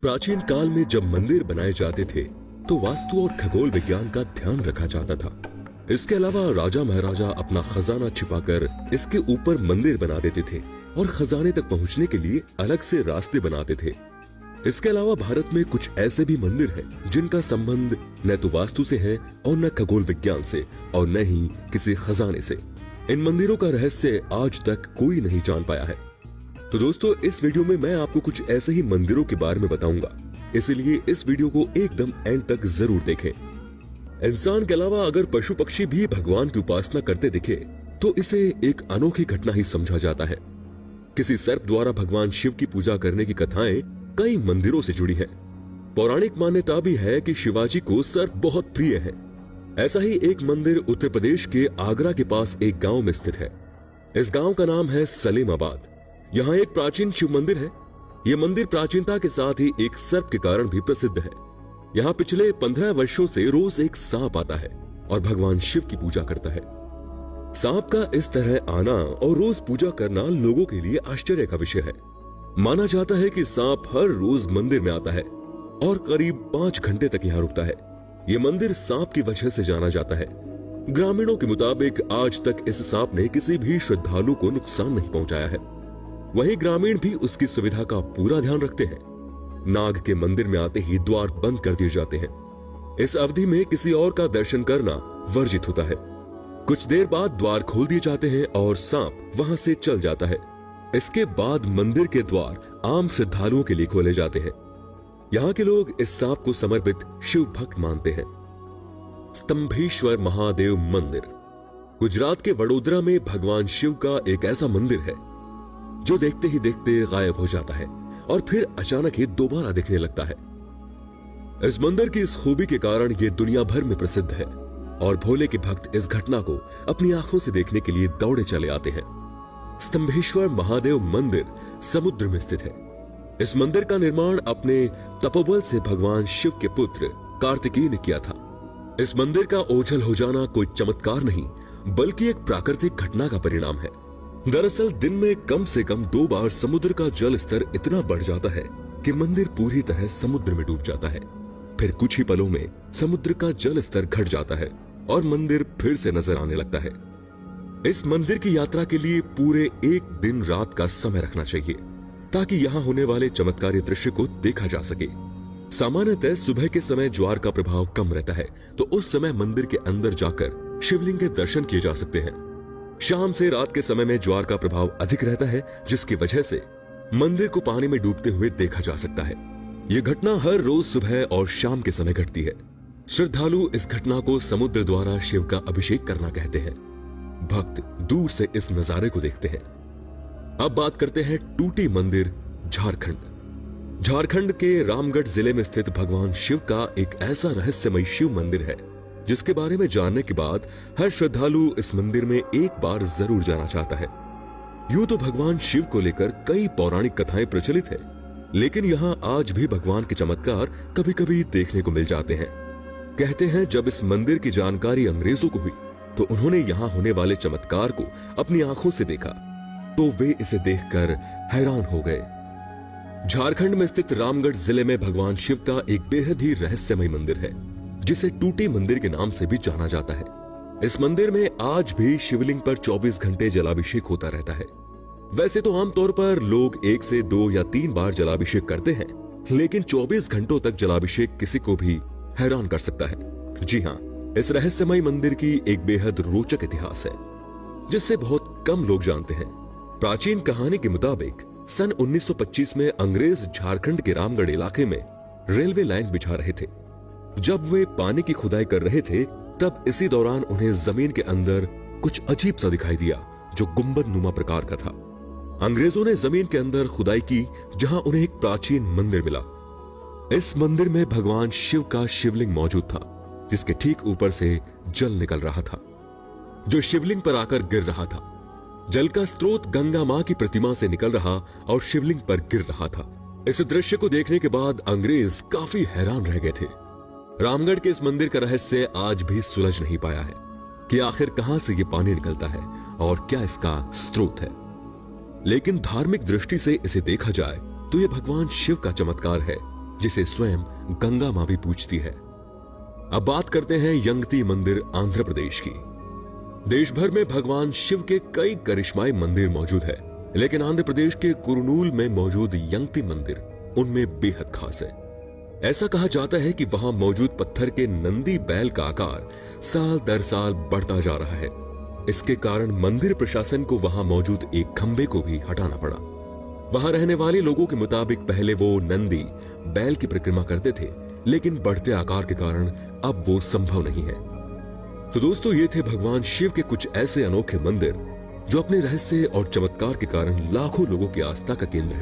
प्राचीन काल में जब मंदिर बनाए जाते थे तो वास्तु और खगोल विज्ञान का ध्यान रखा जाता था। इसके अलावा राजा महाराजा अपना खजाना छिपाकर इसके ऊपर मंदिर बना देते थे और खजाने तक पहुंचने के लिए अलग से रास्ते बनाते थे। इसके अलावा भारत में कुछ ऐसे भी मंदिर हैं जिनका संबंध न तो वास्तु से है और न खगोल विज्ञान से और न ही किसी खजाने से। इन मंदिरों का रहस्य आज तक कोई नहीं जान पाया है। तो दोस्तों, इस वीडियो में मैं आपको कुछ ऐसे ही मंदिरों के बारे में बताऊंगा, इसलिए इस वीडियो को एकदम एंड तक जरूर देखें। इंसान के अलावा अगर पशु पक्षी भी भगवान की उपासना करते दिखे तो इसे एक अनोखी घटना ही समझा जाता है। किसी सर्प द्वारा भगवान शिव की पूजा करने की कथाएं कई मंदिरों से जुड़ी हैं। पौराणिक मान्यता भी है कि शिवाजी को सर्प बहुत प्रिय है। ऐसा ही एक मंदिर उत्तर प्रदेश के आगरा के पास एक गांव में स्थित है। इस गांव का नाम है सलेमाबाद। यहाँ एक प्राचीन शिव मंदिर है। यह मंदिर प्राचीनता के साथ ही एक सर्प के कारण भी प्रसिद्ध है। यहाँ पिछले 15 वर्षों से रोज एक सांप आता है और भगवान शिव की पूजा करता है। सांप का इस तरह आना और रोज पूजा करना लोगों के लिए आश्चर्य का विषय है। माना जाता है कि सांप हर रोज मंदिर में आता है और करीब 5 घंटे तक यहाँ रुकता है। ये मंदिर सांप की वजह से जाना जाता है। ग्रामीणों के मुताबिक आज तक इस सांप ने किसी भी श्रद्धालु को नुकसान नहीं पहुंचाया है। वहीं ग्रामीण भी उसकी सुविधा का पूरा ध्यान रखते हैं। नाग के मंदिर में आते ही द्वार बंद कर दिए जाते हैं। इस अवधि में किसी और का दर्शन करना वर्जित होता है। कुछ देर बाद द्वार खोल दिए जाते हैं और सांप वहां से चल जाता है। इसके बाद मंदिर के द्वार आम श्रद्धालुओं के लिए खोले जाते हैं। यहाँ के लोग इस सांप को समर्पित शिव भक्त मानते हैं। स्तंभेश्वर महादेव मंदिर गुजरात के वडोदरा में भगवान शिव का एक ऐसा मंदिर है जो देखते ही देखते गायब हो जाता है और फिर अचानक ही दोबारा दिखने लगता है। इस मंदिर की इस खूबी के कारण यह दुनिया भर में प्रसिद्ध है और भोले के भक्त इस घटना को अपनी आंखों से देखने के लिए दौड़े चले आते हैं। स्तंभेश्वर महादेव मंदिर समुद्र में स्थित है। इस मंदिर का निर्माण अपने तपोबल से भगवान शिव के पुत्र कार्तिकेय ने किया था। इस मंदिर का ओझल हो जाना कोई चमत्कार नहीं बल्कि एक प्राकृतिक घटना का परिणाम है। दरअसल दिन में कम से कम 2 बार समुद्र का जल स्तर इतना बढ़ जाता है कि मंदिर पूरी तरह समुद्र में डूब जाता है। फिर कुछ ही पलों में समुद्र का जल स्तर घट जाता है और मंदिर फिर से नजर आने लगता है। इस मंदिर की यात्रा के लिए पूरे 1 दिन रात का समय रखना चाहिए ताकि यहाँ होने वाले चमत्कारी दृश्य को देखा जा सके। सामान्यतः सुबह के समय ज्वार का प्रभाव कम रहता है तो उस समय मंदिर के अंदर जाकर शिवलिंग के दर्शन किए जा सकते हैं। शाम से रात के समय में ज्वार का प्रभाव अधिक रहता है जिसकी वजह से मंदिर को पानी में डूबते हुए देखा जा सकता है। यह घटना हर रोज सुबह और शाम के समय घटती है। श्रद्धालु इस घटना को समुद्र द्वारा शिव का अभिषेक करना कहते हैं। भक्त दूर से इस नजारे को देखते हैं। अब बात करते हैं टूटी मंदिर झारखंड। झारखंड के रामगढ़ जिले में स्थित भगवान शिव का एक ऐसा रहस्यमय शिव मंदिर है जिसके बारे में जानने के बाद हर श्रद्धालु इस मंदिर में एक बार जरूर जाना चाहता है। यूं तो भगवान शिव को लेकर कई पौराणिक कथाएं प्रचलित है, लेकिन यहाँ आज भी भगवान के चमत्कार कभी कभी देखने को मिल जाते हैं। कहते हैं जब इस मंदिर की जानकारी अंग्रेजों को हुई तो उन्होंने यहाँ होने वाले चमत्कार को अपनी आंखों से देखा तो वे इसे देखकर हैरान हो गए। झारखंड में स्थित रामगढ़ जिले में भगवान शिव का एक बेहद ही रहस्यमय मंदिर है जिसे टूटी मंदिर के नाम से भी जाना जाता है। इस मंदिर में आज भी शिवलिंग पर 24 घंटे जलाभिषेक होता रहता है। वैसे तो आमतौर पर लोग 1 से 2 या 3 बार जलाभिषेक करते हैं, लेकिन 24 घंटों तक जलाभिषेक किसी को भी हैरान कर सकता है। जी हाँ, इस रहस्यमय मंदिर की एक बेहद रोचक इतिहास है जिससे बहुत कम लोग जानते हैं। प्राचीन कहानी के मुताबिक सन 1925 में अंग्रेज झारखंड के रामगढ़ इलाके में रेलवे लाइन बिछा रहे थे। जब वे पानी की खुदाई कर रहे थे तब इसी दौरान उन्हें जमीन के अंदर कुछ अजीब सा दिखाई दिया जो गुंबद नुमा प्रकार का था। अंग्रेजों ने जमीन के अंदर खुदाई की जहां उन्हें एक प्राचीन मंदिर मिला। इस मंदिर में भगवान शिव का शिवलिंग मौजूद था जिसके ठीक ऊपर से जल निकल रहा था जो शिवलिंग पर आकर गिर रहा था। जल का स्रोत गंगा मां की प्रतिमा से निकल रहा और शिवलिंग पर गिर रहा था। इस दृश्य को देखने के बाद अंग्रेज काफी हैरान रह गए थे। रामगढ़ के इस मंदिर का रहस्य आज भी सुलझ नहीं पाया है कि आखिर कहां से ये पानी निकलता है और क्या इसका स्रोत है। लेकिन धार्मिक दृष्टि से इसे देखा जाए तो यह भगवान शिव का चमत्कार है जिसे स्वयं गंगा मां भी पूजती है। अब बात करते हैं यंगती मंदिर आंध्र प्रदेश की। देश भर में भगवान शिव के कई करिश्माई मंदिर मौजूद है, लेकिन आंध्र प्रदेश के कुरनूल में मौजूद यंगती मंदिर उनमें बेहद खास है। ऐसा कहा जाता है कि वहां मौजूद पत्थर के नंदी बैल का आकार साल दर साल बढ़ता जा रहा है। इसके कारण मंदिर प्रशासन को वहां मौजूद एक खंबे को भी हटाना पड़ा। वहां रहने वाले लोगों के मुताबिक पहले वो नंदी बैल की परिक्रमा करते थे, लेकिन बढ़ते आकार के कारण अब वो संभव नहीं है। तो दोस्तों, ये थे भगवान शिव के कुछ ऐसे अनोखे मंदिर जो अपने रहस्य और चमत्कार के कारण लाखों लोगों की आस्था का केंद्र है।